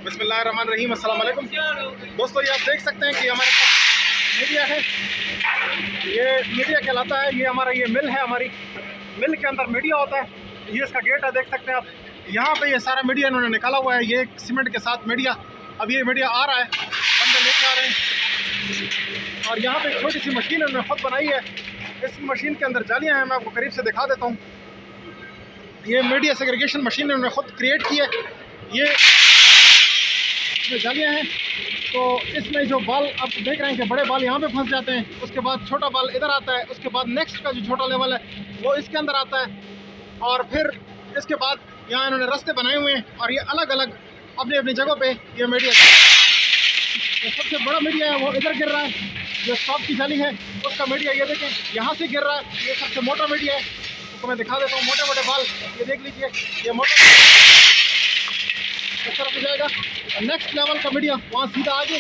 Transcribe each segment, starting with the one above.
बिस्मिल्लाहिर्रहमानिर्रहीम, अस्सलाम वालेकुम। दोस्तों, ये आप देख सकते हैं कि हमारे पास मीडिया है। ये मीडिया कहलाता है। ये हमारा ये मिल है। हमारी मिल के अंदर मीडिया होता है। ये इसका गेट है, देख सकते हैं आप। यहाँ पे ये सारा मीडिया इन्होंने निकाला हुआ है। ये सीमेंट के साथ मीडिया, अब ये मीडिया आ रहा है, बंदे लेके आ रहे हैं। और यहाँ पे एक छोटी सी मशीन इन्होंने खुद बनाई है। इस मशीन के अंदर जालियाँ हैं, मैं आपको करीब से दिखा देता हूँ। ये मीडिया सेग्रीगेशन मशीन इन्होंने खुद क्रिएट की है। ये इसमें जालियाँ हैं, तो इसमें जो बाल आप देख रहे हैं कि बड़े बाल यहाँ पे फंस जाते हैं, उसके बाद छोटा बाल इधर आता है, उसके बाद नेक्स्ट का जो छोटा लेवल है वो इसके अंदर आता है, और फिर इसके बाद यहाँ इन्होंने रास्ते बनाए हुए हैं और ये अलग अलग अपनी अपनी जगहों पे ये मीडिया, जो सबसे बड़ा मीडिया है वो इधर गिर रहा है। जो स्टॉप की जाली है उसका मीडिया ये देखें यहाँ से गिर रहा है। ये सबसे मोटा मीडिया है, तो मैं दिखा देता हूँ। मोटे मोटे बाल ये देख लीजिए, ये मोटा इस तरफ हो जाएगा। नेक्स्ट लेवल का मीडिया वहाँ सीधा आगे,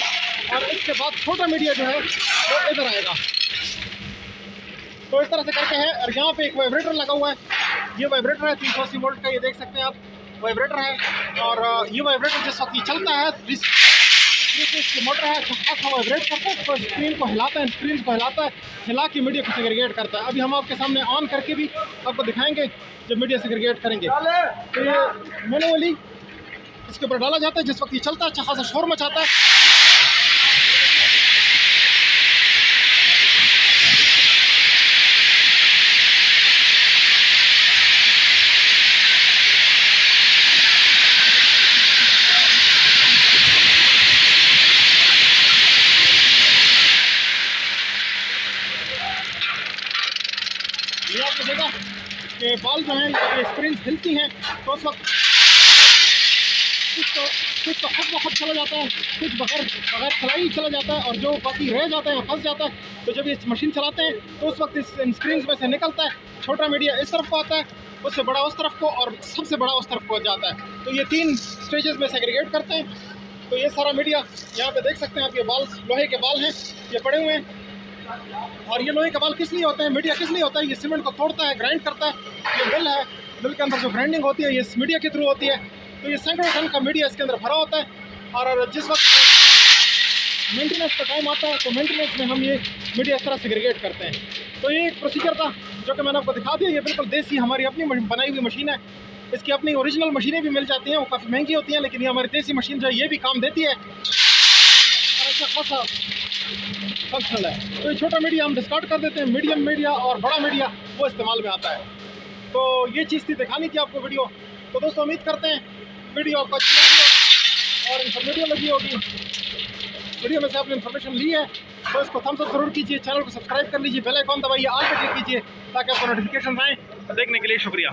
और इसके बाद छोटा मीडिया जो है वो इधर आएगा। तो इस तरह से करके है। और यहाँ पे एक वाइब्रेटर लगा हुआ है। ये वाइब्रेटर है 380 वोल्ट का, ये देख सकते हैं आप, वाइब्रेटर है। और ये वाइब्रेटर जिस वक्त ये चलता है, इसकी मोटर है, खासा वाइब्रेट करता है, तो स्क्रीन को हिलाता है, स्क्रीन को हिलाता है, हिला के मीडिया को सेग्रीगेट करता है। अभी हम आपके सामने ऑन करके भी आपको दिखाएंगे जब मीडिया सेग्रीगेट करेंगे। तो ये मैनुअली इसके ऊपर डाला जाता है। जिस वक्त ये चलता है, अच्छा खासा शोर मचाता है। ये आपने देखा कि बाल जो हैं ये स्प्रिंग्स हिलती हैं, तो उस वक्त कुछ तो खुद ब खुद चला जाता है, कुछ बगैर चलाई ही चला जाता है, और जो बाकी रह जाता है फंस जाता है। तो जब ये मशीन चलाते हैं तो उस वक्त इस स्प्रिंग्स में से निकलता है, छोटा मीडिया इस तरफ को आता है, उससे बड़ा उस तरफ को, और सबसे बड़ा उस तरफ को जाता है। तो ये 3 स्टेजेस में सेग्रीगेट करते हैं। तो ये सारा मीडिया यहाँ पे देख सकते हैं आप। ये बाल लोहे के बाल हैं, ये पड़े हुए हैं। और ये लोहे के बाल किस लिए होते हैं, मीडिया किस लिए होता है? ये सीमेंट को तोड़ता है, ग्राइंड करता है। ये मिल है, मिल के अंदर जो ग्राइंडिंग होती है ये इस मीडिया के थ्रू होती है। तो ये सैकड़ों टन का मीडिया इसके अंदर भरा होता है। और जिस वक्त मेंटेनेंस का टाइम आता है, तो मेंटेनेंस में हम ये मीडिया इस तरह सेग्रीगेट करते हैं। तो ये एक प्रोसीजर था जो कि मैंने आपको दिखा दिया। ये बिल्कुल देसी हमारी अपनी बनाई हुई मशीन है। इसकी अपनी ओरिजिनल मशीनें भी मिल जाती हैं, वो काफ़ी महंगी होती हैं, लेकिन ये हमारी देसी मशीन जो है ये भी काम देती है और अच्छा खासा फंक्शनल है। तो ये छोटा मीडिया हम डिस्कार्ड कर देते हैं, मीडियम मीडिया और बड़ा मीडिया वो इस्तेमाल में आता है। तो ये चीज़ थी, दिखानी थी आपको वीडियो। तो दोस्तों, उम्मीद करते हैं वीडियो आपको अच्छी लगी होगी और इन्फॉर्मेटिव लगी होगी। वीडियो में से आपने इन्फॉर्मेशन ली है तो इसको थम्स अप जरूर कीजिए, चैनल को सब्सक्राइब कर लीजिए, बेल आइकॉन दबाइए, ऑल पे क्लिक कीजिए ताकि आपको नोटिफिकेशन आएँ। देखने के लिए शुक्रिया।